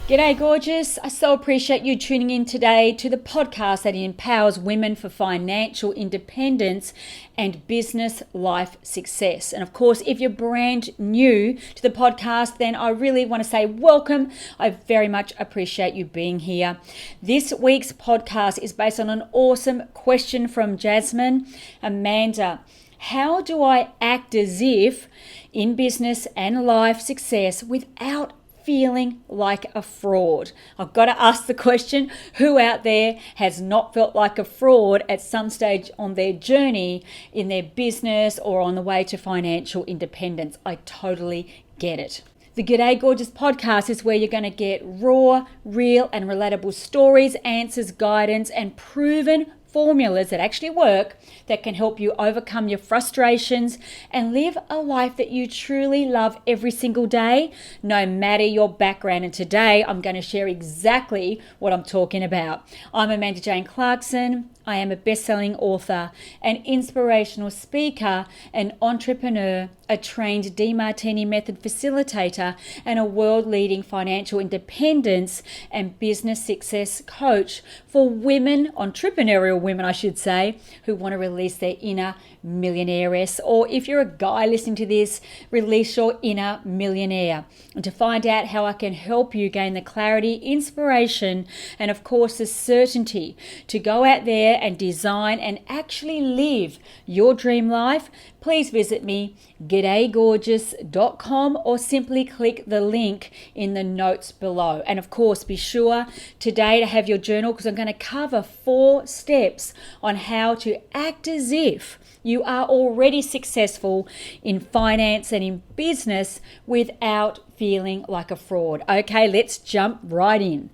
G'day Gorgeous. I so appreciate you tuning in today to the podcast that empowers women for financial independence and business life success. And of course, if you're brand new to the podcast, then I really want to say welcome. I very much appreciate you being here. This week's podcast is based on an awesome question from Jasmine. Amanda, how do I act as if in business and life success without feeling like a fraud? I've got to ask the question, who out there has not felt like a fraud at some stage on their journey in their business or on the way to financial independence? I totally get it. The Gday Gorgeous podcast is where you're going to get raw, real and relatable stories, answers, guidance and proven formulas that actually work that can help you overcome your frustrations and live a life that you truly love every single day, no matter your background. And today I'm going to share exactly what I'm talking about. I'm Amanda Jane Clarkson. I am a best-selling author, an inspirational speaker, an entrepreneur, a trained DeMartini method facilitator, and a world-leading financial independence and business success coach for women, entrepreneurial women, I should say, who want to release their inner millionairess. Or if you're a guy listening to this, release your inner millionaire. And to find out how I can help you gain the clarity, inspiration, and of course the certainty to go out there and design and actually live your dream life, please visit me, gdaygorgeous.com, or simply click the link in the notes below. And of course, be sure today to have your journal, because I'm going to cover 4 steps on how to act as if you are already successful in finance and in business without feeling like a fraud. Okay, let's jump right in.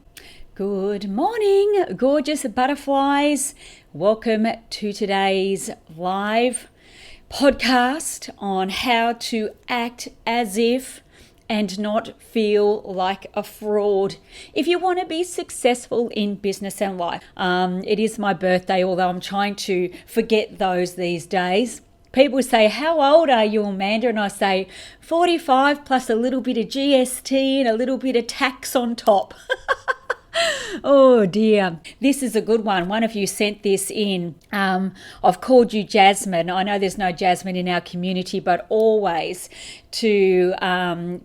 Good morning, gorgeous butterflies. Welcome to today's live podcast on how to act as if and not feel like a fraud if you want to be successful in business and life. It is my birthday, although I'm trying to forget those these days. People say, how old are you, Amanda? And I say, 45 plus a little bit of GST and a little bit of tax on top. Oh dear, this is a good one. One of you sent this in. I've called you Jasmine. I know there's no Jasmine in our community, but always to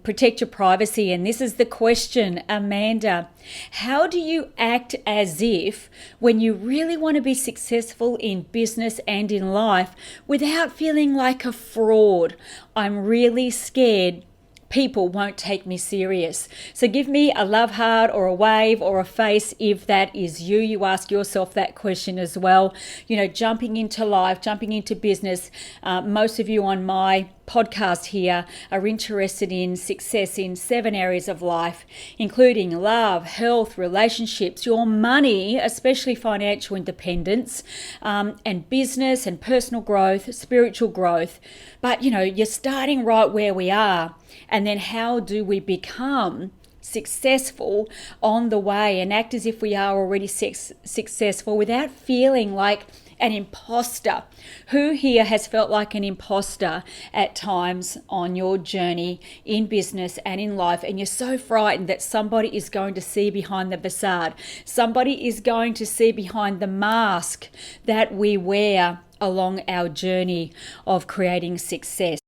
protect your privacy. And this is the question, Amanda. How do you act as if when you really want to be successful in business and in life without feeling like a fraud? I'm really scared people won't take me serious. So give me a love heart or a wave or a face if that is you. You ask yourself that question as well. You know, jumping into life, jumping into business. Most of you on my podcast here are interested in success in 7 areas of life, including love, health, relationships, your money, especially financial independence, and business and personal growth, spiritual growth. But you know, you're starting right where we are. And then how do we become successful on the way and act as if we are already successful without feeling like an imposter? Who here has felt like an imposter at times on your journey in business and in life, and you're so frightened that somebody is going to see behind the facade, somebody is going to see behind the mask that we wear along our journey of creating success?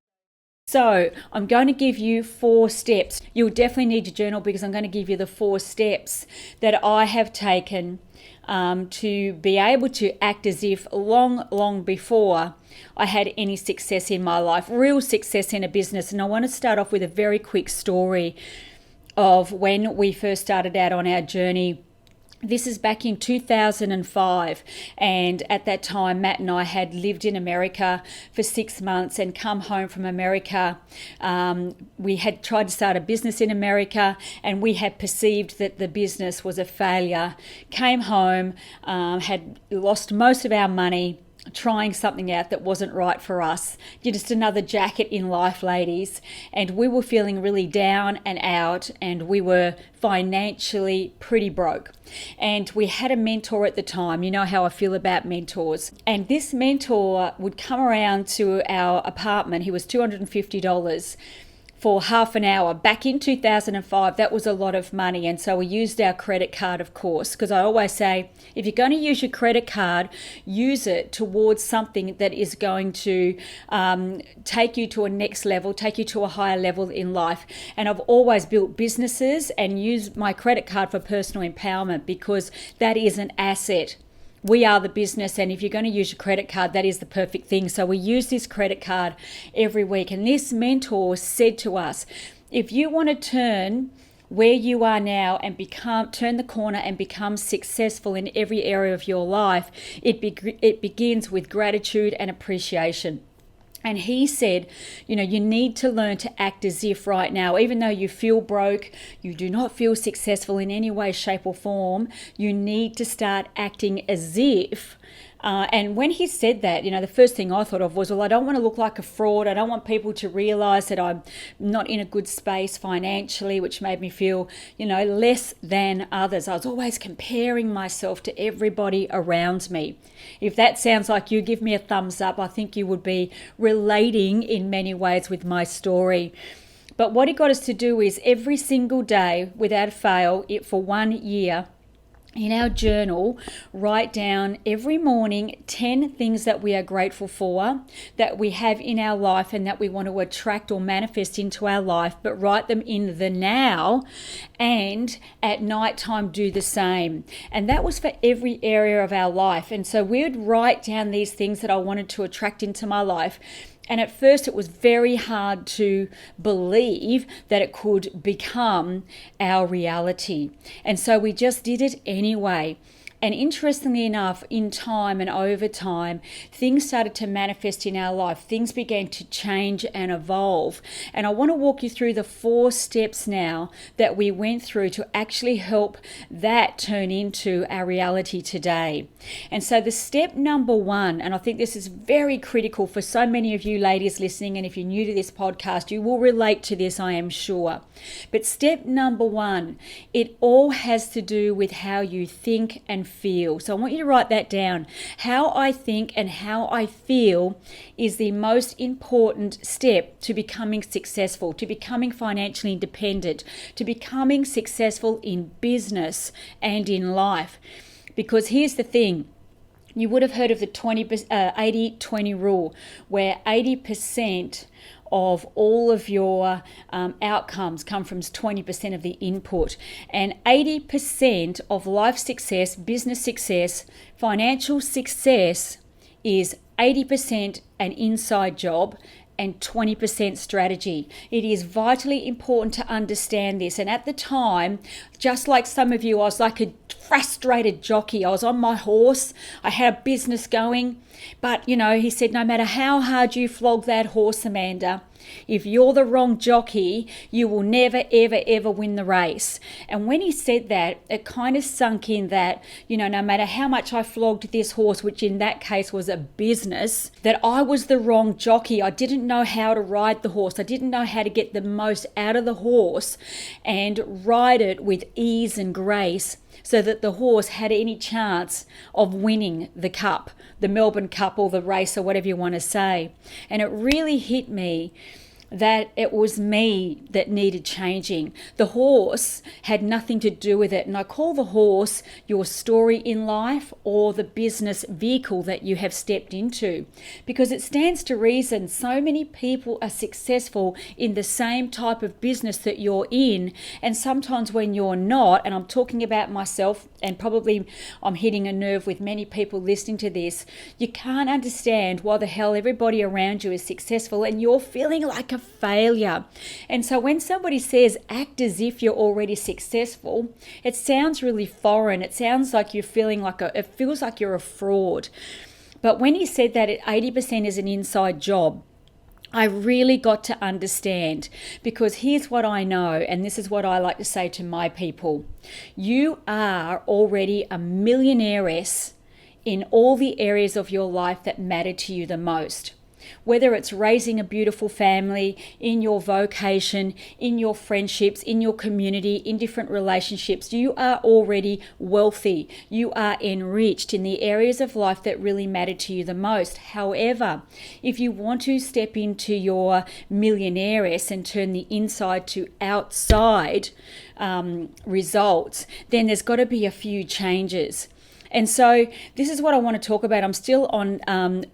So I'm going to give you 4 steps. You'll definitely need to journal, because I'm going to give you the 4 steps that I have taken to be able to act as if long before I had any success in my life, real success in a business. And I want to start off with a very quick story of when we first started out on our journey. This is back in 2005, and at that time Matt and I had lived in America for 6 months and come home from America. We had tried to start a business in America, and we had perceived that the business was a failure. Came home, had lost most of our money trying something out that wasn't right for us. You're just another jacket in life, ladies. And we were feeling really down and out, and we were financially pretty broke. And we had a mentor at the time. You know how I feel about mentors. And this mentor would come around to our apartment. He was $250 for half an hour. Back in 2005, that was a lot of money. And so we used our credit card, of course, because I always say, if you're going to use your credit card, use it towards something that is going to take you to a next level, take you to a higher level in life. And I've always built businesses and used my credit card for personal empowerment because that is an asset. We are the business, and if you're going to use your credit card, that is the perfect thing. So we use this credit card every week. And this mentor said to us, if you want to turn where you are now and turn the corner and become successful in every area of your life, it begins with gratitude and appreciation. And he said, you need to learn to act as if right now, even though you feel broke, you do not feel successful in any way, shape or form, you need to start acting as if. And when he said that, the first thing I thought of was, well, I don't want to look like a fraud. I don't want people to realize that I'm not in a good space financially, which made me feel, less than others. I was always comparing myself to everybody around me. If that sounds like you, give me a thumbs up. I think you would be relating in many ways with my story. But what he got us to do is every single day, without fail, for 1 year, in our journal, write down every morning 10 things that we are grateful for, that we have in our life and that we want to attract or manifest into our life, but write them in the now, and at night time do the same. And that was for every area of our life. And so we would write down these things that I wanted to attract into my life. And at first it was very hard to believe that it could become our reality. And so we just did it anyway. And interestingly enough, in time and over time, things started to manifest in our life. Things began to change and evolve. And I want to walk you through the 4 steps now that we went through to actually help that turn into our reality today. And so the step number 1, and I think this is very critical for so many of you ladies listening, and if you're new to this podcast, you will relate to this, I am sure. But step number 1, it all has to do with how you think and feel. So I want you to write that down. How I think and how I feel is the most important step to becoming successful, to becoming financially independent, to becoming successful in business and in life. Because here's the thing. You would have heard of the 80-20 rule, where 80% of all of your outcomes come from 20% of the input. And 80% of life success, business success, financial success is 80% an inside job and 20% strategy. It is vitally important to understand this. And at the time, just like some of you, I was like a frustrated jockey. I was on my horse. I had a business going. But, he said, no matter how hard you flog that horse, Amanda, if you're the wrong jockey, you will never, ever, ever win the race. And when he said that, it kind of sunk in that, no matter how much I flogged this horse, which in that case was a business, that I was the wrong jockey. I didn't know how to ride the horse. I didn't know how to get the most out of the horse and ride it with ease and grace, so that the horse had any chance of winning the cup, the Melbourne Cup or the race or whatever you want to say. And it really hit me that it was me that needed changing. The horse had nothing to do with it. And I call the horse your story in life or the business vehicle that you have stepped into, because it stands to reason so many people are successful in the same type of business that you're in. And sometimes when you're not, and I'm talking about myself, and probably I'm hitting a nerve with many people listening to this, you can't understand why the hell everybody around you is successful and you're feeling like a failure. And so when somebody says act as if you're already successful, it sounds really foreign. It sounds like you're feeling it feels like you're a fraud. But when he said that 80% is an inside job, I really got to understand, because here's what I know, and this is what I like to say to my people. You are already a millionairess in all the areas of your life that matter to you the most. Whether it's raising a beautiful family, in your vocation, in your friendships, in your community, in different relationships, you are already wealthy. You are enriched in the areas of life that really matter to you the most. However, if you want to step into your millionaire-ness and turn the inside to outside results, then there's got to be a few changes. And so this is what I want to talk about. I'm still on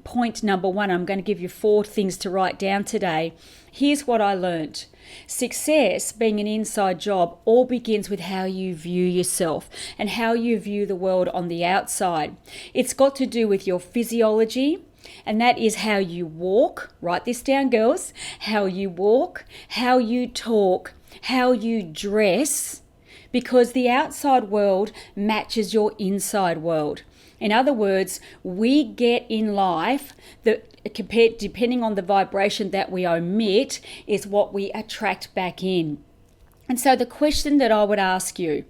point number 1. I'm going to give you 4 things to write down today. Here's what I learned. Success, being an inside job, all begins with how you view yourself and how you view the world on the outside. It's got to do with your physiology, and that is how you walk. Write this down, girls. How you walk, how you talk, how you dress, because the outside world matches your inside world. In other words, we get in life depending on the vibration that we emit is what we attract back in. And so the question that I would ask you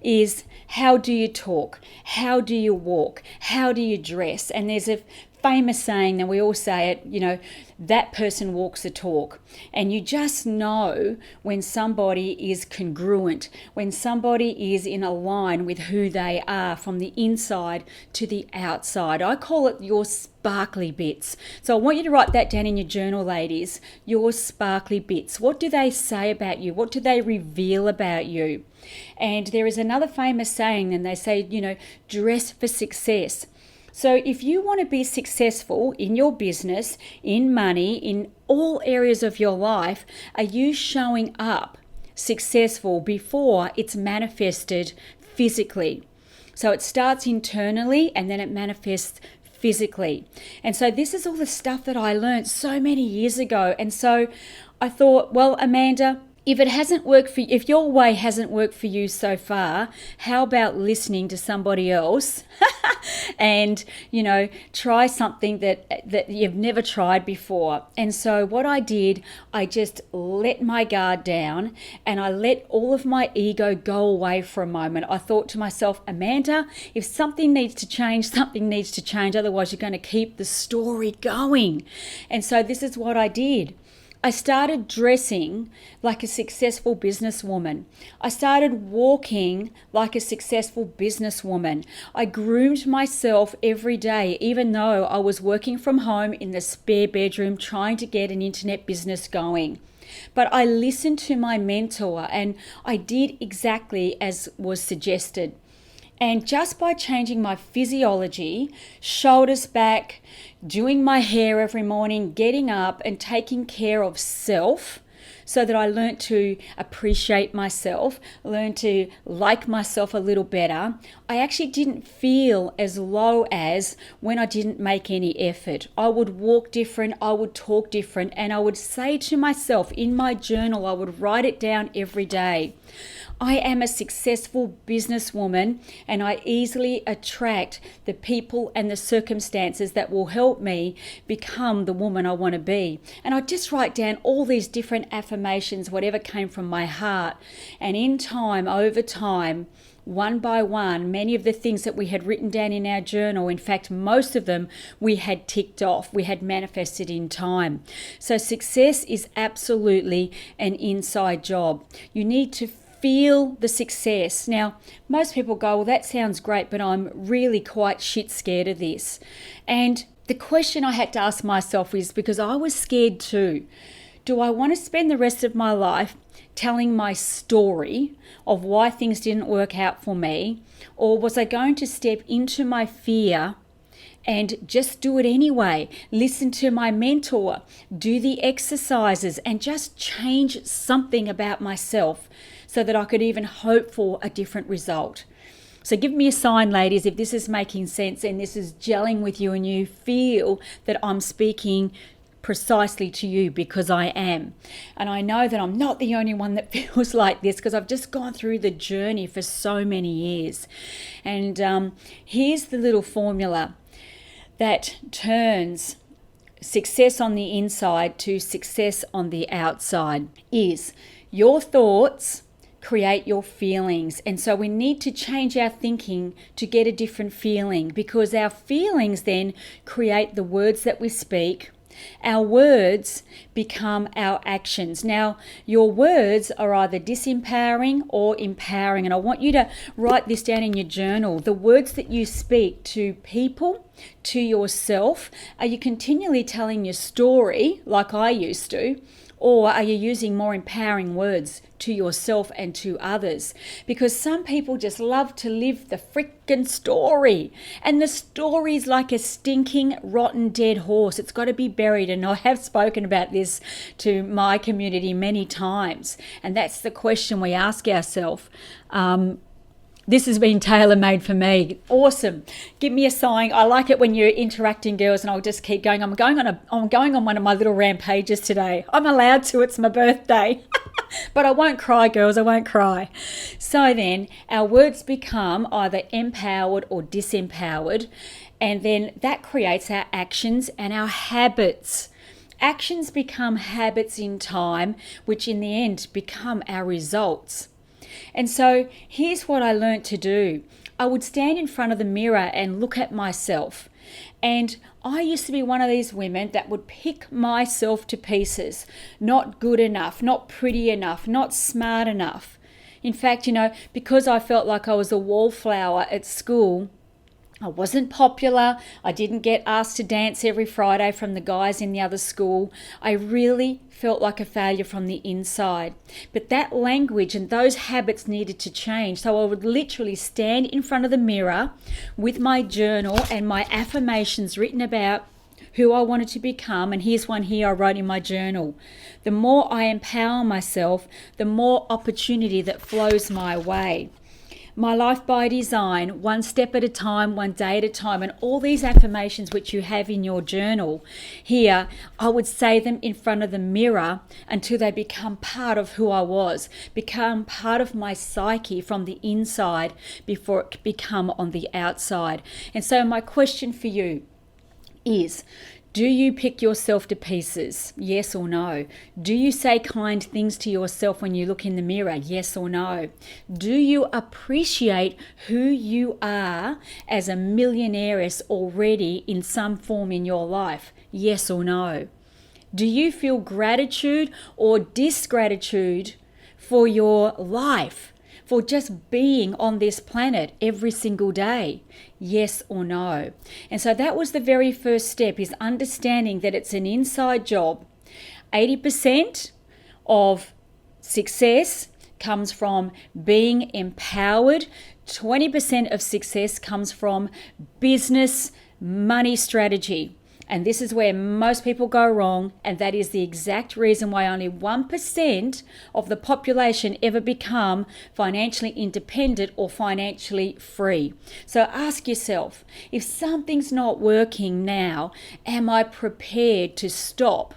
is, how do you talk? How do you walk? How do you dress? And there's a famous saying, and we all say it, that person walks the talk. And you just know when somebody is congruent, when somebody is in a line with who they are from the inside to the outside. I call it your sparkly bits. So I want you to write that down in your journal, ladies. Your sparkly bits. What do they say about you? What do they reveal about you? And there is another famous saying, and they say, dress for success. So if you want to be successful in your business, in money, in all areas of your life, are you showing up successful before it's manifested physically? So it starts internally and then it manifests physically. And so this is all the stuff that I learned so many years ago. And so I thought, well, Amanda, if it hasn't worked for you, if your way hasn't worked for you so far, how about listening to somebody else and, try something that you've never tried before? And so what I did, I just let my guard down and I let all of my ego go away for a moment. I thought to myself, Amanda, if something needs to change, something needs to change. Otherwise, you're going to keep the story going. And so this is what I did. I started dressing like a successful businesswoman. I started walking like a successful businesswoman. I groomed myself every day, even though I was working from home in the spare bedroom trying to get an internet business going. But I listened to my mentor and I did exactly as was suggested. And just by changing my physiology, shoulders back, doing my hair every morning, getting up and taking care of self, so that I learned to appreciate myself, learned to like myself a little better, I actually didn't feel as low as when I didn't make any effort. I would walk different, I would talk different, and I would say to myself in my journal, I would write it down every day. I am a successful businesswoman and I easily attract the people and the circumstances that will help me become the woman I want to be. And I just write down all these different affirmations, whatever came from my heart. And in time, over time, one by one, many of the things that we had written down in our journal, in fact, most of them we had ticked off, we had manifested in time. So success is absolutely an inside job. You need to feel the success. Now, most people go, well, that sounds great, but I'm really quite shit scared of this. And the question I had to ask myself is, because I was scared too, do I want to spend the rest of my life telling my story of why things didn't work out for me? Or was I going to step into my fear and just do it anyway, listen to my mentor, do the exercises, and just change something about myself so that I could even hope for a different result? So give me a sign, ladies, if this is making sense and this is gelling with you and you feel that I'm speaking precisely to you, because I am. And I know that I'm not the only one that feels like this, because I've just gone through the journey for so many years. And here's the little formula that turns success on the inside to success on the outside is your thoughts create your feelings. And so we need to change our thinking to get a different feeling, because our feelings then create the words that we speak, Our words become our actions. Now, your words are either disempowering or empowering. And I want you to write this down in your journal. The words that you speak to people, to yourself, are you continually telling your story like I used to? Or are you using more empowering words to yourself and to others? Because some people just love to live the frickin' story. And the story's like a stinking, rotten, dead horse. It's got to be buried. And I have spoken about this to my community many times. And that's the question we ask ourselves. This has been tailor-made for me. Awesome. Give me a sign. I like it when you're interacting, girls, and I'll just keep going. I'm going on one of my little rampages today. I'm allowed to. It's my birthday. But I won't cry, girls. I won't cry. So then our words become either empowered or disempowered, and then that creates our actions and our habits. Actions become habits in time, which in the end become our results. And so here's what I learned to do. I would stand in front of the mirror and look at myself. And I used to be one of these women that would pick myself to pieces. Not good enough, not pretty enough, not smart enough. In fact, because I felt like I was a wallflower at school, I wasn't popular. I didn't get asked to dance every Friday from the guys in the other school. I really felt like a failure from the inside. But that language and those habits needed to change. So I would literally stand in front of the mirror with my journal and my affirmations written about who I wanted to become. And here's one here I wrote in my journal. The more I empower myself, the more opportunity that flows my way. My life by design, one step at a time, one day at a time, and all these affirmations which you have in your journal here, I would say them in front of the mirror until they become part of who I was, become part of my psyche from the inside before it become on the outside. And so my question for you is, do you pick yourself to pieces? Yes or no? Do you say kind things to yourself when you look in the mirror? Yes or no? Do you appreciate who you are as a millionairess already in some form in your life? Yes or no? Do you feel gratitude or disgratitude for your life? For just being on this planet every single day? Yes or no? And so that was the very first step, is understanding that it's an inside job. 80% of success comes from being empowered. 20% of success comes from business money strategy. And this is where most people go wrong, and that is the exact reason why only 1% of the population ever become financially independent or financially free. So ask yourself, if something's not working now, am I prepared to stop?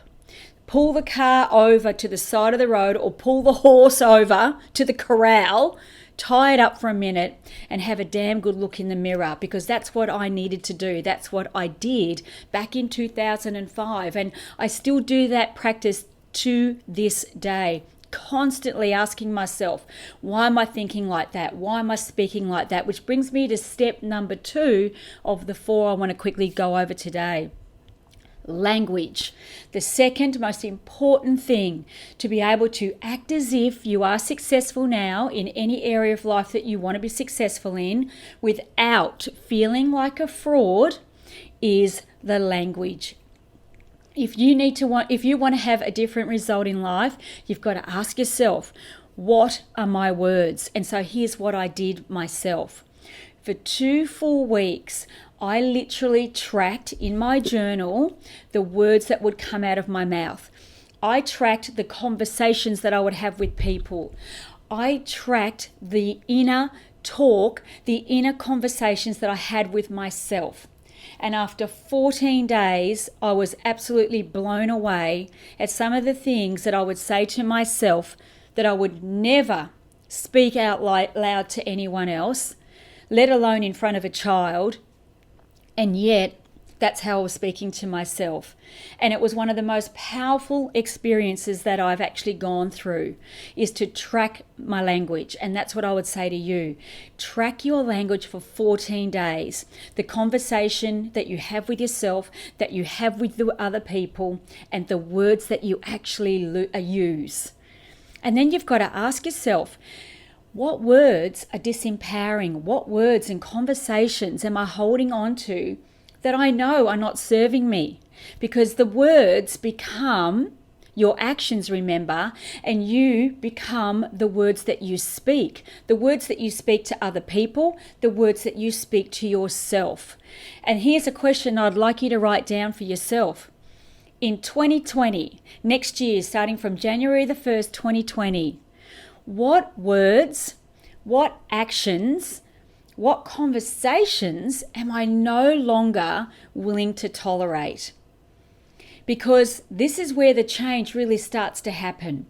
Pull the car over to the side of the road, or pull the horse over to the corral, tie it up for a minute and have a damn good look in the mirror, because that's what I needed to do. That's what I did back in 2005. And I still do that practice to this day, constantly asking myself, why am I thinking like that? Why am I speaking like that? Which brings me to step number 2 of the 4 I want to quickly go over today. Language. The second most important thing to be able to act as if you are successful now in any area of life that you want to be successful in without feeling like a fraud is the language. If you want to have a different result in life, you've got to ask yourself, what are my words? And so here's what I did myself. For 2 full weeks, I literally tracked in my journal the words that would come out of my mouth. I tracked the conversations that I would have with people. I tracked the inner talk, the inner conversations that I had with myself. And after 14 days, I was absolutely blown away at some of the things that I would say to myself that I would never speak out loud to anyone else, let alone in front of a child. And yet That's how I was speaking to myself. And it was one of the most powerful experiences that I've actually gone through, is to track my language. And that's what I would say to you. Track your language for 14 days. The conversation that you have with yourself, that you have with the other people, and the words that you actually use. And then you've got to ask yourself, what words are disempowering? What words and conversations am I holding on to that I know are not serving me? Because the words become your actions, remember, and you become the words that you speak. The words that you speak to other people, the words that you speak to yourself. And here's a question I'd like you to write down for yourself. In 2020, next year, starting from January the 1st, 2020, what words, what actions, what conversations am I no longer willing to tolerate? Because this is where the change really starts to happen.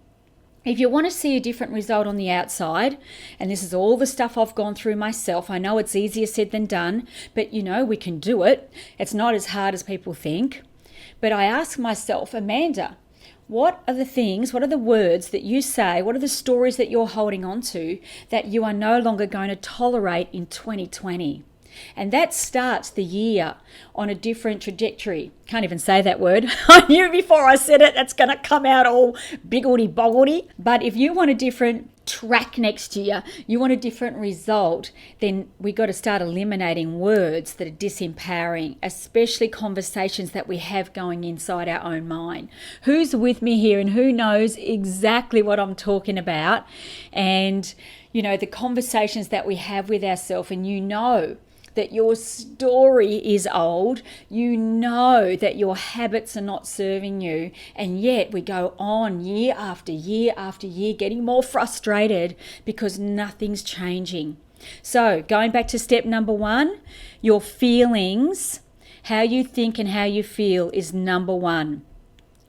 If you want to see a different result on the outside, and this is all the stuff I've gone through myself, I know it's easier said than done, but we can do it. It's not as hard as people think. But I ask myself, Amanda, what are the words that you say, what are the stories that you're holding on to that you are no longer going to tolerate in 2020? And that starts the year on a different trajectory. Can't even say that word. I knew before I said it, that's going to come out all biggledy-boggledy. But if you want a different track next year, you want a different result, then we got to start eliminating words that are disempowering, especially conversations that we have going inside our own mind. Who's with me here and who knows exactly what I'm talking about? And, the conversations that we have with ourselves, and that your story is old, that your habits are not serving you, and yet we go on year after year after year getting more frustrated because nothing's changing. So going back to step number 1, your feelings, how you think and how you feel is number 1.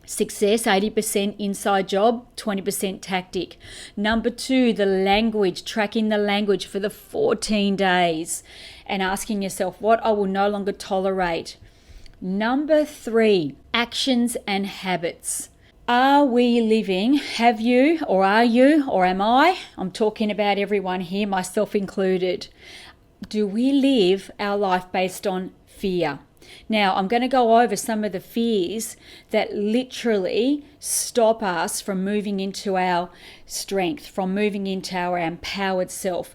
Success, 80% inside job, 20% tactic. Number 2, the language, tracking the language for the 14 days and asking yourself what I will no longer tolerate. Number 3, actions and habits. Are we living, have you, or are you, or am I? I'm talking about everyone here, myself included. Do we live our life based on fear? Now, I'm going to go over some of the fears that literally stop us from moving into our strength, from moving into our empowered self,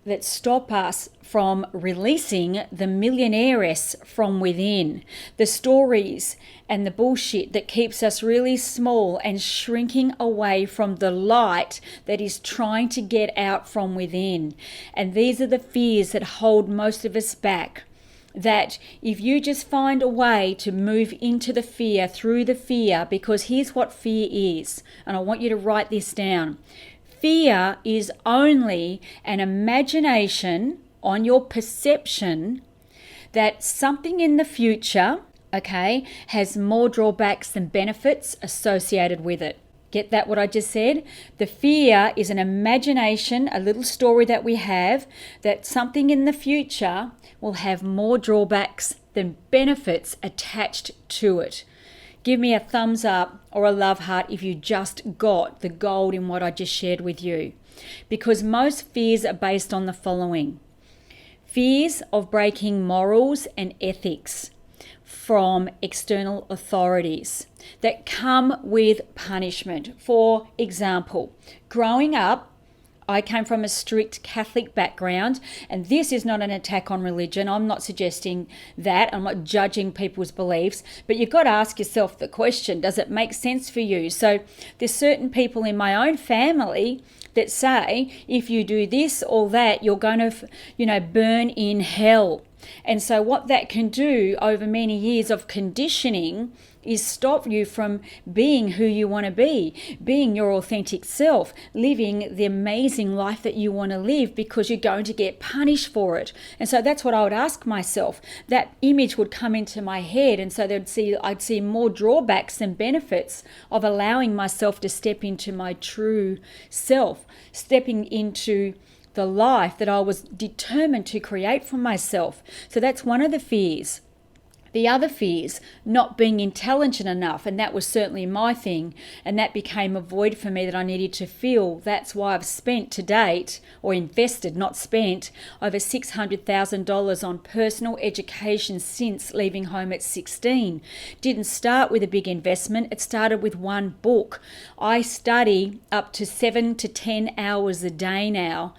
that stop us from releasing the millionairess from within, the stories and the bullshit that keeps us really small and shrinking away from the light that is trying to get out from within. And these are the fears that hold most of us back. That if you just find a way to move into the fear, through the fear, because here's what fear is, and I want you to write this down. Fear is only an imagination on your perception that something in the future, has more drawbacks than benefits associated with it. Get that, what I just said? The fear is an imagination, a little story that we have, that something in the future will have more drawbacks than benefits attached to it. Give me a thumbs up or a love heart if you just got the gold in what I just shared with you. Because most fears are based on the following. Fears of breaking morals and ethics from external authorities that come with punishment. For example, growing up, I came from a strict Catholic background, and this is not an attack on religion. I'm not suggesting that. I'm not judging people's beliefs, but you've got to ask yourself the question, does it make sense for you? So there's certain people in my own family that say, if you do this or that, you're going to, burn in hell. And so what that can do over many years of conditioning is stop you from being who you want to be, being your authentic self, living the amazing life that you want to live, because you're going to get punished for it. And so that's what I would ask myself. That image would come into my head, and so I'd see more drawbacks than benefits of allowing myself to step into my true self, stepping into the life that I was determined to create for myself. So that's one of the fears. The other fears, not being intelligent enough, and that was certainly my thing, and that became a void for me that I needed to fill. That's why I've spent to date, or invested, not spent, over $600,000 on personal education since leaving home at 16. Didn't start with a big investment, it started with one book. I study up to 7 to 10 hours a day now.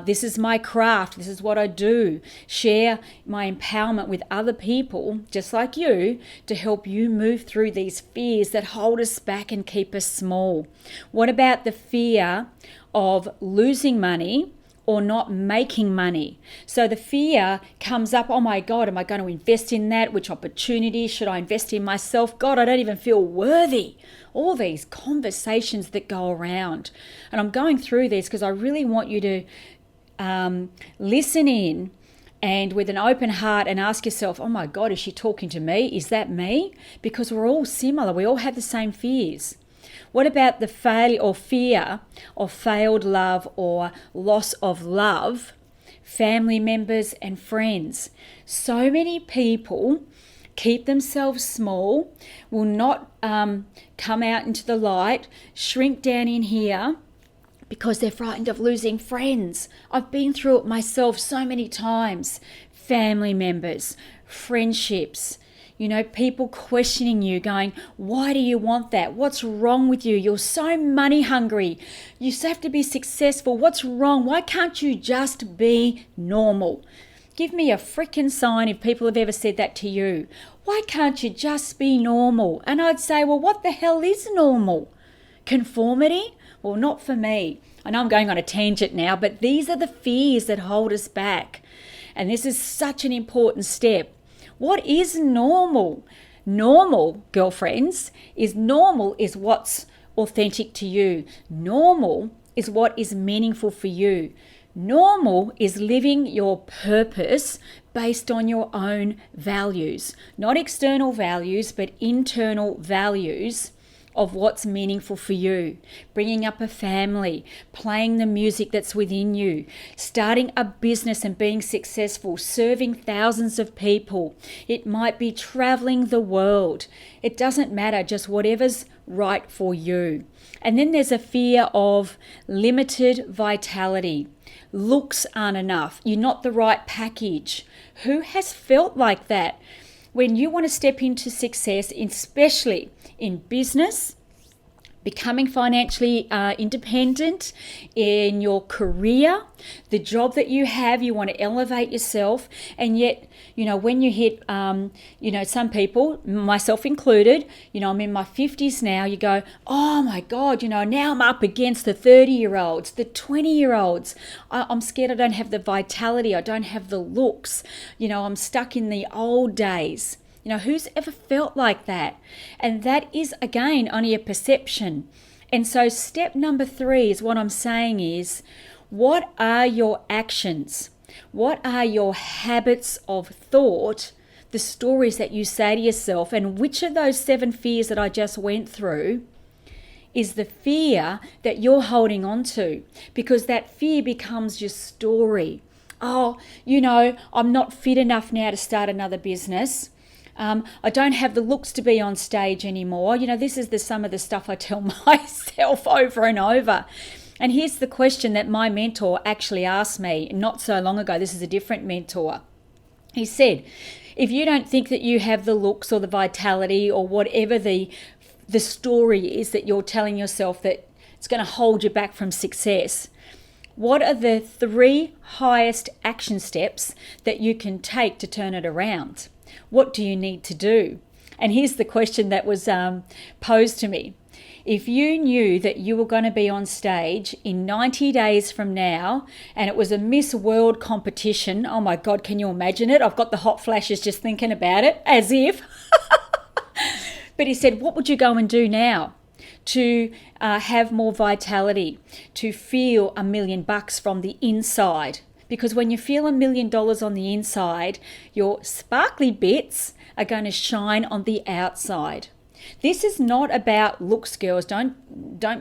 This is my craft, this is what I do. Share my empowerment with other people, just like you, to help you move through these fears that hold us back and keep us small. What about the fear of losing money or not making money? So the fear comes up, oh my God, am I going to invest in that? Which opportunity should I invest in myself? God, I don't even feel worthy. All these conversations that go around. And I'm going through these because I really want you to listen in and with an open heart and ask yourself, oh my God, is she talking to me? Is that me? Because we're all similar. We all have the same fears. What about the failure or fear of failed love or loss of love, family members and friends? So many people keep themselves small, will not come out into the light, shrink down in here, because they're frightened of losing friends. I've been through it myself so many times. Family members, friendships, people questioning you, going, why do you want that? What's wrong with you? You're so money hungry. You have to be successful. What's wrong? Why can't you just be normal? Give me a freaking sign if people have ever said that to you. Why can't you just be normal? And I'd say, well, what the hell is normal? Conformity? Well, not for me. I know I'm going on a tangent now, but these are the fears that hold us back. And this is such an important step. What is normal? Normal, girlfriends, is what's authentic to you. Normal is what is meaningful for you. Normal is living your purpose based on your own values. Not external values, but internal values of what's meaningful for you. Bringing up a family, playing the music that's within you, starting a business and being successful, serving thousands of people. It might be traveling the world. It doesn't matter, just whatever's right for you. And then there's a fear of limited vitality. Looks aren't enough. You're not the right package. Who has felt like that? When you want to step into success, especially in business, becoming financially independent, in your career, the job that you have, you want to elevate yourself, and yet, when you hit, some people, myself included, I'm in my 50s now, you go, oh my God, now I'm up against the 30-year-olds, the 20-year-olds. I'm scared I don't have the vitality, I don't have the looks, I'm stuck in the old days. Who's ever felt like that? And that is, again, only a perception. And so step number 3 is what I'm saying is, what are your actions? What are your habits of thought, the stories that you say to yourself, and which of those 7 fears that I just went through is the fear that you're holding on to? Because that fear becomes your story. Oh, I'm not fit enough now to start another business. I don't have the looks to be on stage anymore. This is some of the stuff I tell myself over and over. And here's the question that my mentor actually asked me not so long ago. This is a different mentor. He said, if you don't think that you have the looks or the vitality or whatever the story is that you're telling yourself that it's going to hold you back from success, what are the 3 highest action steps that you can take to turn it around? What do you need to do? And here's the question that was posed to me. If you knew that you were going to be on stage in 90 days from now, and it was a Miss World competition, oh my God, can you imagine it? I've got the hot flashes just thinking about it, as if. But he said, what would you go and do now to have more vitality, to feel $1 million from the inside? Because when you feel $1 million on the inside, your sparkly bits are going to shine on the outside. This is not about looks, girls. Don't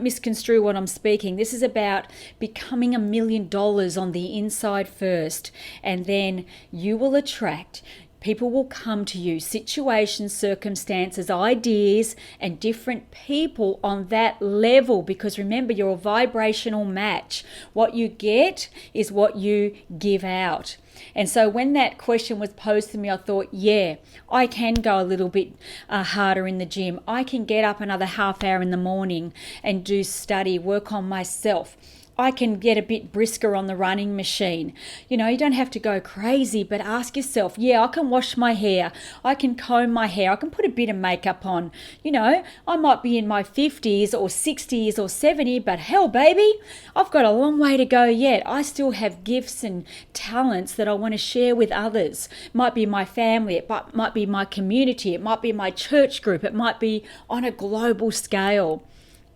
misconstrue what I'm speaking. This is about becoming $1 million on the inside first, and then you will attract People will come to you, situations, circumstances, ideas, and different people on that level, because remember, you're a vibrational match. What you get is what you give out. And so when that question was posed to me, I thought, yeah, I can go a little bit harder in the gym. I can get up another half hour in the morning and do study, work on myself. I can get a bit brisker on the running machine. You don't have to go crazy, but ask yourself, yeah, I can wash my hair. I can comb my hair. I can put a bit of makeup on. I might be in my 50s or 60s or 70, but hell, baby, I've got a long way to go yet. I still have gifts and talents that I want to share with others. It might be my family. It might be my community. It might be my church group. It might be on a global scale.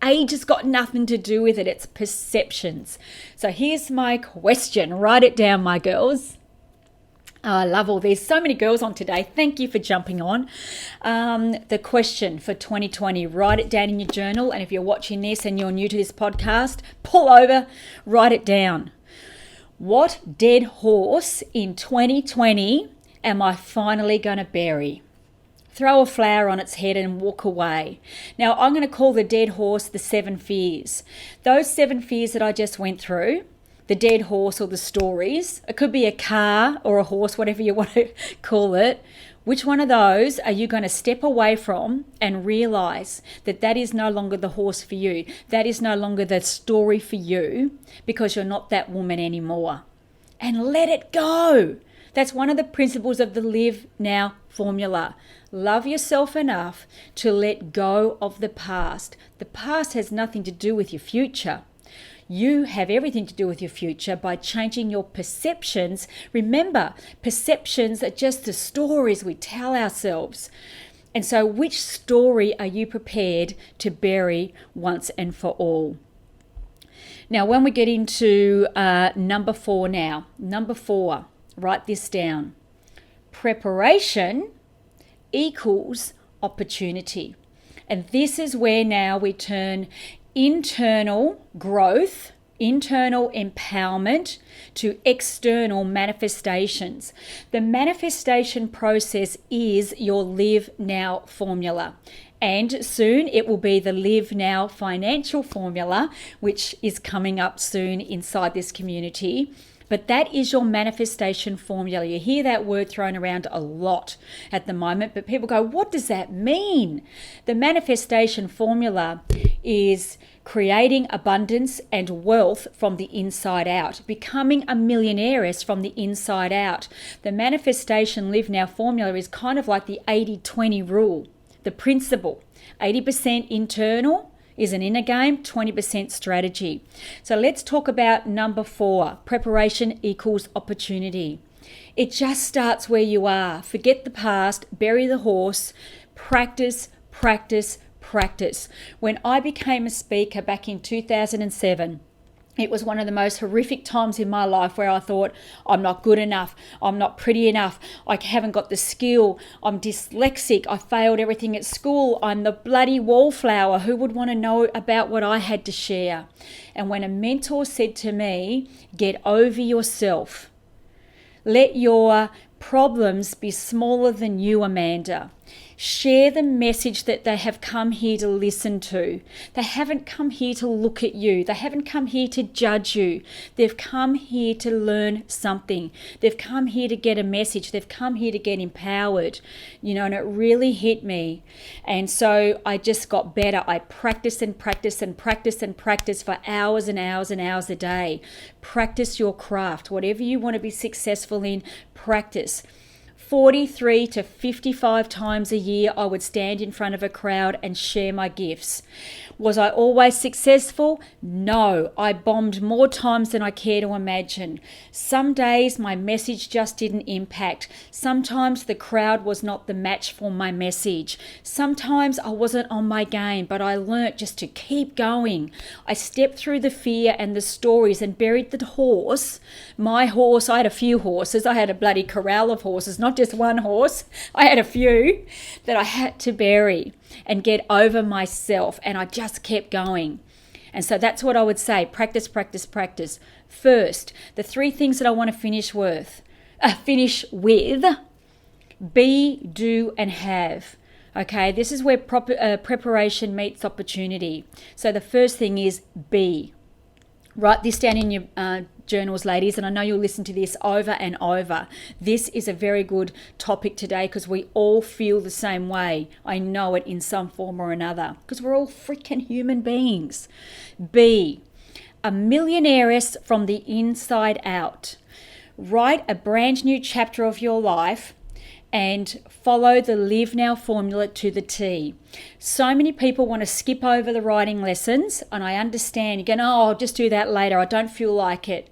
Age has got nothing to do with it. It's perceptions. So here's my question. Write it down, my girls. Oh, I love all these. So many girls on today. Thank you for jumping on. The question for 2020, write it down in your journal. And if you're watching this and you're new to this podcast, pull over, write it down. What dead horse in 2020 am I finally going to bury? Throw a flower on its head and walk away. Now, I'm going to call the dead horse the 7 fears. Those 7 fears that I just went through, the dead horse or the stories, it could be a car or a horse, whatever you want to call it. Which one of those are you going to step away from and realize that that is no longer the horse for you? That is no longer the story for you, because you're not that woman anymore. And let it go. That's one of the principles of the Live Now formula. Love yourself enough to let go of the past. The past has nothing to do with your future. You have everything to do with your future by changing your perceptions. Remember, perceptions are just the stories we tell ourselves. And so which story are you prepared to bury once and for all? Now, when we get into number 4 now. Number 4, write this down. Preparation equals opportunity. And this is where now we turn internal growth, internal empowerment to external manifestations. The manifestation process is your Live Now formula. And soon it will be the Live Now financial formula, which is coming up soon inside this community. But that is your manifestation formula. You hear that word thrown around a lot at the moment, but people go, what does that mean? The manifestation formula is creating abundance and wealth from the inside out, becoming a millionairess from the inside out. The manifestation Live Now formula is kind of like the 80-20 rule, the principle. 80% internal is an inner game, 20% strategy. So let's talk about number 4, preparation equals opportunity. It just starts where you are. Forget the past, bury the horse, practice, practice, practice. When I became a speaker back in 2007, it was one of the most horrific times in my life where I thought, I'm not good enough, I'm not pretty enough, I haven't got the skill, I'm dyslexic, I failed everything at school, I'm the bloody wallflower, who would want to know about what I had to share? And when a mentor said to me, get over yourself, let your problems be smaller than you, Amanda. Share the message that they have come here to listen to. They haven't come here to look at you. They haven't come here to judge you. They've come here to learn something. They've come here to get a message. They've come here to get empowered. And it really hit me. And so I just got better. I practiced and practiced and practiced and practiced for hours and hours and hours a day. Practice your craft. Whatever you want to be successful in, practice. 43 to 55 times a year, I would stand in front of a crowd and share my gifts. Was I always successful? No, I bombed more times than I care to imagine. Some days my message just didn't impact. Sometimes the crowd was not the match for my message. Sometimes I wasn't on my game, but I learnt just to keep going. I stepped through the fear and the stories and buried the horse. My horse, I had a few horses. I had a bloody corral of horses, not just one horse. I had a few that I had to bury and get over myself, and I just kept going. And so that's what I would say. Practice, practice, practice. First, the 3 things that I want to finish with. Be, do, and have. Okay, this is where preparation meets opportunity. So the first thing is be. Write this down in your journals, ladies, and I know you'll listen to this over and over. This is a very good topic today because we all feel the same way. I know it in some form or another because we're all freaking human beings. Be a millionairess from the inside out. Write a brand new chapter of your life and follow the Live Now formula to the T. So many people want to skip over the writing lessons, and I understand. You're going, oh, I'll just do that later. I don't feel like it.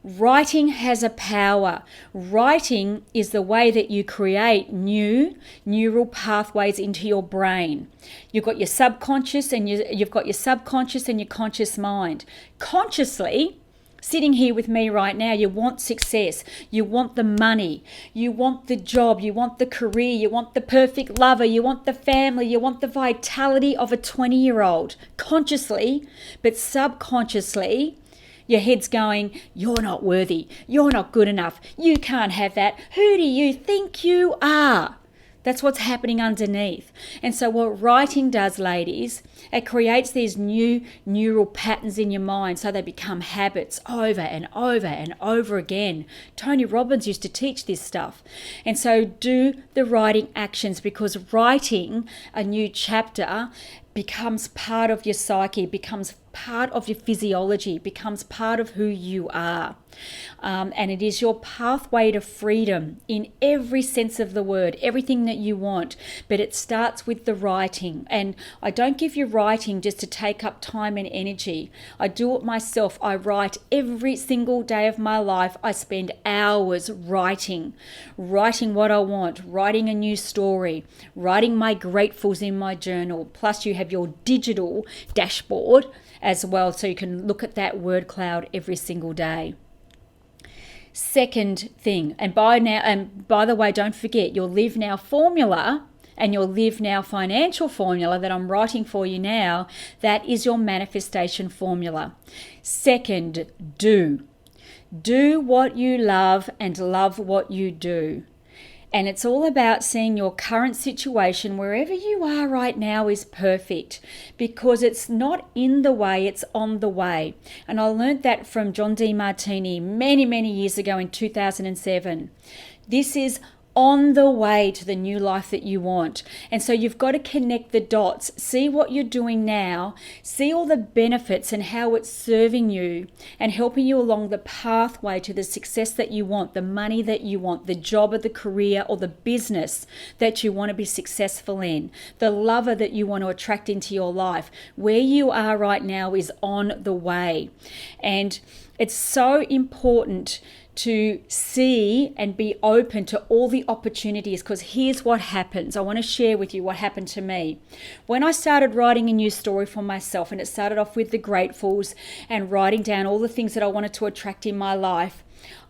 Writing has a power. Writing is the way that you create new neural pathways into your brain. You've got your subconscious and you've got your subconscious and your conscious mind. Consciously, sitting here with me right now, you want success, you want the money, you want the job, you want the career, you want the perfect lover, you want the family, you want the vitality of a 20-year-old. Consciously, but subconsciously, your head's going, you're not worthy, you're not good enough, you can't have that, who do you think you are? That's what's happening underneath. And so what writing does, ladies, it creates these new neural patterns in your mind so they become habits over and over and over again. Tony Robbins used to teach this stuff. And so do the writing actions, because writing a new chapter becomes part of your psyche, becomes part of your physiology, becomes part of who you are. And it is your pathway to freedom in every sense of the word, everything that you want. But it starts with the writing. And I don't give you writing just to take up time and energy. I do it myself. I write every single day of my life. I spend hours writing what I want, writing a new story, writing my gratefuls in my journal. Plus you have your digital dashboard as well, so you can look at that word cloud every single day. Second thing, and by the way, don't forget your Live Now formula and your Live Now financial formula that I'm writing for you now, that is your manifestation formula. Second, do. Do what you love and love what you do. And it's all about seeing your current situation, wherever you are right now, is perfect, because it's not in the way, it's on the way. And I learned that from John Demartini many, many years ago in 2007. This is on the way to the new life that you want. And so you've got to connect the dots, see what you're doing now, see all the benefits and how it's serving you and helping you along the pathway to the success that you want, the money that you want, the job or the career or the business that you want to be successful in, the lover that you want to attract into your life. Where you are right now is on the way. And it's so important to see and be open to all the opportunities, because here's what happens. I want to share with you what happened to me. When I started writing a new story for myself, and it started off with the gratefuls and writing down all the things that I wanted to attract in my life,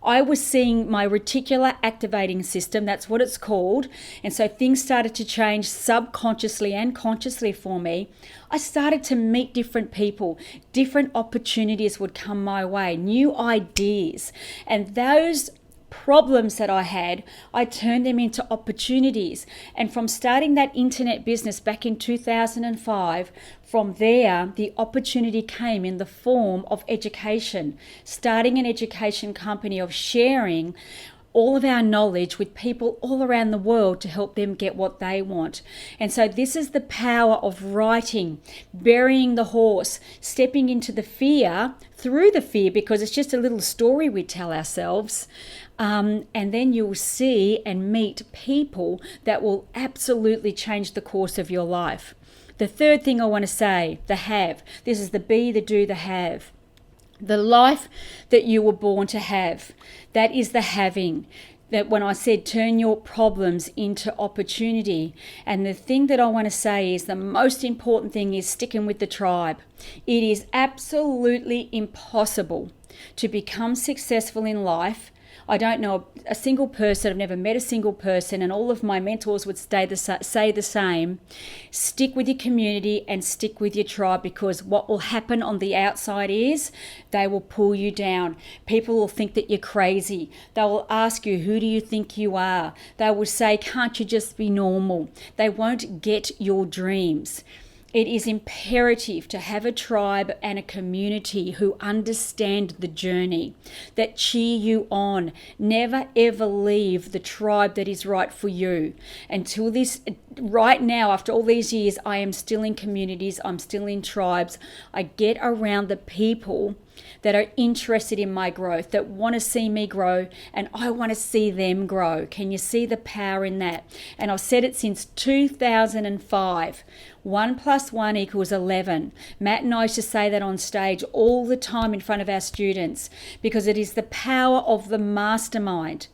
I was seeing my reticular activating system, that's what it's called, and so things started to change subconsciously and consciously for me. I started to meet different people, different opportunities would come my way, new ideas, and those problems that I had, I turned them into opportunities. And from starting that internet business back in 2005, from there, the opportunity came in the form of education, starting an education company, of sharing all of our knowledge with people all around the world to help them get what they want. And so this is the power of writing, burying the horse, stepping into the fear, through the fear, because it's just a little story we tell ourselves. And then you'll see and meet people that will absolutely change the course of your life. The third thing I want to say, the have. This is the be, the do, the have. The life that you were born to have, that is the having. That when I said turn your problems into opportunity, and the thing that I want to say is the most important thing is sticking with the tribe. It is absolutely impossible to become successful in life I don't know a single person. I've never met a single person, and all of my mentors would say the same. Stick with your community and stick with your tribe, because what will happen on the outside is they will pull you down. People will think that you're crazy. They will ask you, who do you think you are? They will say, can't you just be normal? They won't get your dreams. It is imperative to have a tribe and a community who understand the journey, that cheer you on. Never ever leave the tribe that is right for you. Until this, right now, after all these years, I am still in communities, I'm still in tribes. I get around the people that are interested in my growth, that want to see me grow, and I want to see them grow. Can you see the power in that? And I've said it since 2005. 1 + 1 = 11. Matt and I used to say that on stage all the time in front of our students, because it is the power of the mastermind.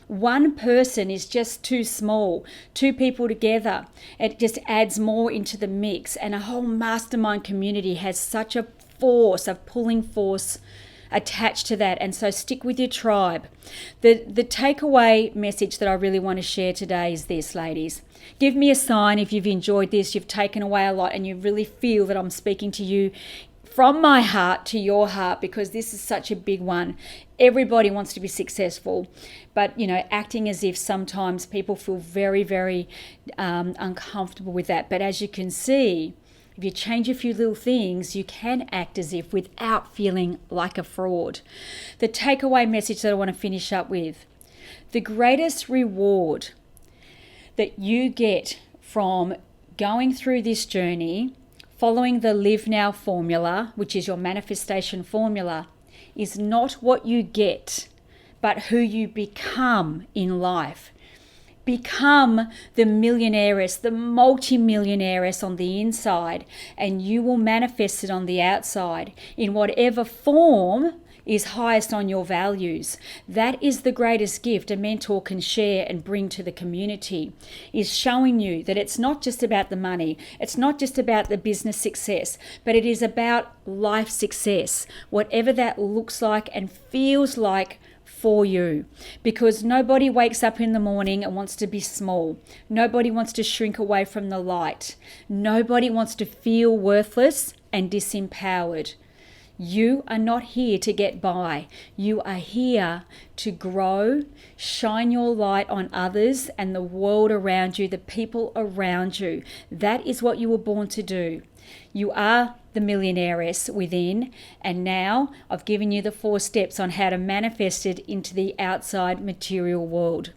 One person is just too small. Two people together, it just adds more into the mix. And a whole mastermind community has such a force, a pulling force attached to that. And so stick with your tribe. The takeaway message that I really want to share today is this, ladies. Give me a sign if you've enjoyed this, you've taken away a lot, and you really feel that I'm speaking to you from my heart to your heart, because this is such a big one. Everybody wants to be successful, but acting as if sometimes people feel very, very uncomfortable with that. But as you can see, if you change a few little things, you can act as if without feeling like a fraud. The takeaway message that I want to finish up with: the greatest reward that you get from going through this journey, following the Live Now formula, which is your manifestation formula, is not what you get, but who you become in life. Become the millionairess, the multi-millionairess on the inside, and you will manifest it on the outside in whatever form is highest on your values. That is the greatest gift a mentor can share and bring to the community, is showing you that it's not just about the money, it's not just about the business success, but it is about life success, whatever that looks like and feels like for you. Because nobody wakes up in the morning and wants to be small. Nobody wants to shrink away from the light. Nobody wants to feel worthless and disempowered. You are not here to get by. You are here to grow, shine your light on others and the world around you, the people around you. That is what you were born to do. You are the millionairess within, and now I've given you the 4 steps on how to manifest it into the outside material world.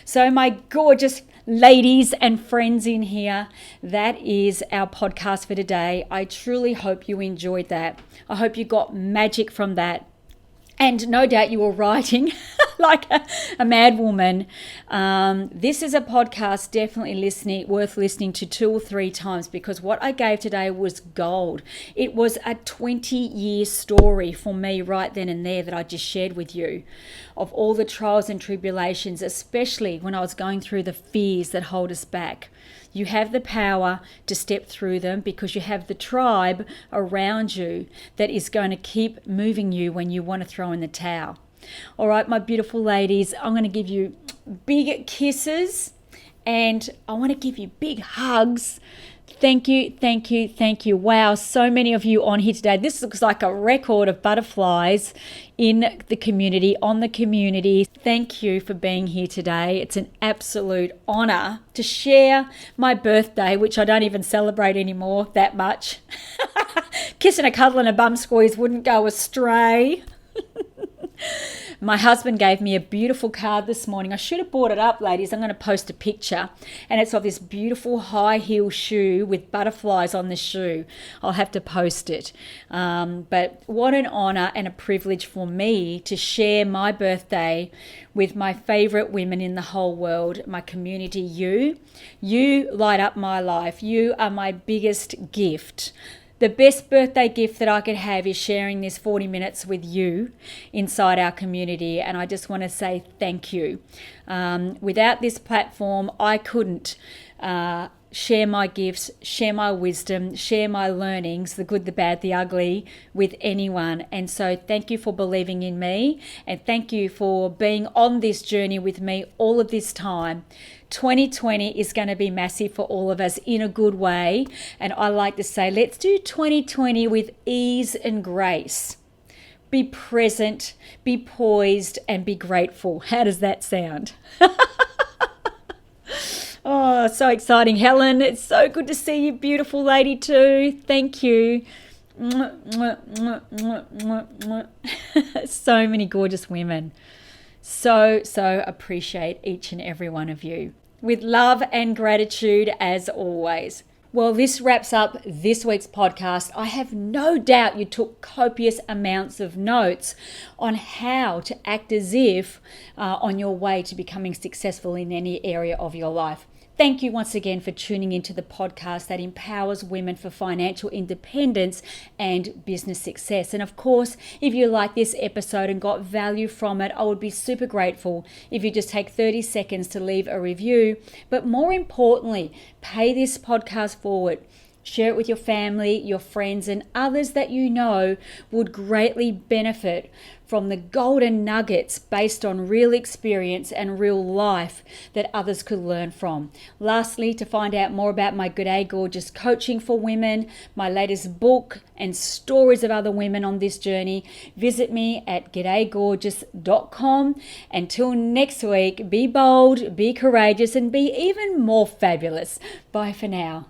So my gorgeous ladies and friends in here, that is our podcast for today. I truly hope you enjoyed that. I hope you got magic from that. And no doubt you were writing like a mad woman. This is a podcast definitely worth listening to 2 or 3 times, because what I gave today was gold. It was a 20-year story for me right then and there that I just shared with you, of all the trials and tribulations, especially when I was going through the fears that hold us back. You have the power to step through them because you have the tribe around you that is going to keep moving you when you want to throw in the towel. All right, my beautiful ladies, I'm going to give you big kisses and I want to give you big hugs. Thank you, thank you, thank you. Wow, so many of you on here today. This looks like a record of butterflies in the community, on the community. Thank you for being here today. It's an absolute honor to share my birthday, which I don't even celebrate anymore that much. Kiss and a cuddle and a bum squeeze wouldn't go astray. My husband gave me a beautiful card this morning. I should have brought it up, ladies. I'm going to post a picture. And it's of this beautiful high heel shoe with butterflies on the shoe. I'll have to post it. But what an honor and a privilege for me to share my birthday with my favorite women in the whole world, my community, you. You light up my life. You are my biggest gift. The best birthday gift that I could have is sharing this 40 minutes with you inside our community. And I just want to say thank you. Without this platform, I couldn't share my gifts, share my wisdom, share my learnings, the good, the bad, the ugly, with anyone. And so thank you for believing in me, and thank you for being on this journey with me all of this time. 2020 is going to be massive for all of us in a good way. And I like to say, let's do 2020 with ease and grace. Be present, be poised, and be grateful. How does that sound? Oh, so exciting, Helen. It's so good to see you, beautiful lady, too. Thank you. So many gorgeous women. So appreciate each and every one of you. With love and gratitude, as always. Well, this wraps up this week's podcast. I have no doubt you took copious amounts of notes on how to act as if on your way to becoming successful in any area of your life. Thank you once again for tuning into the podcast that empowers women for financial independence and business success. And of course, if you like this episode and got value from it, I would be super grateful if you just take 30 seconds to leave a review. But more importantly, pay this podcast forward. Share it with your family, your friends, and others that you know would greatly benefit from the golden nuggets based on real experience and real life that others could learn from. Lastly, to find out more about my Gday Gorgeous coaching for women, my latest book, and stories of other women on this journey, visit me at gdaygorgeous.com. Until next week, be bold, be courageous, and be even more fabulous. Bye for now.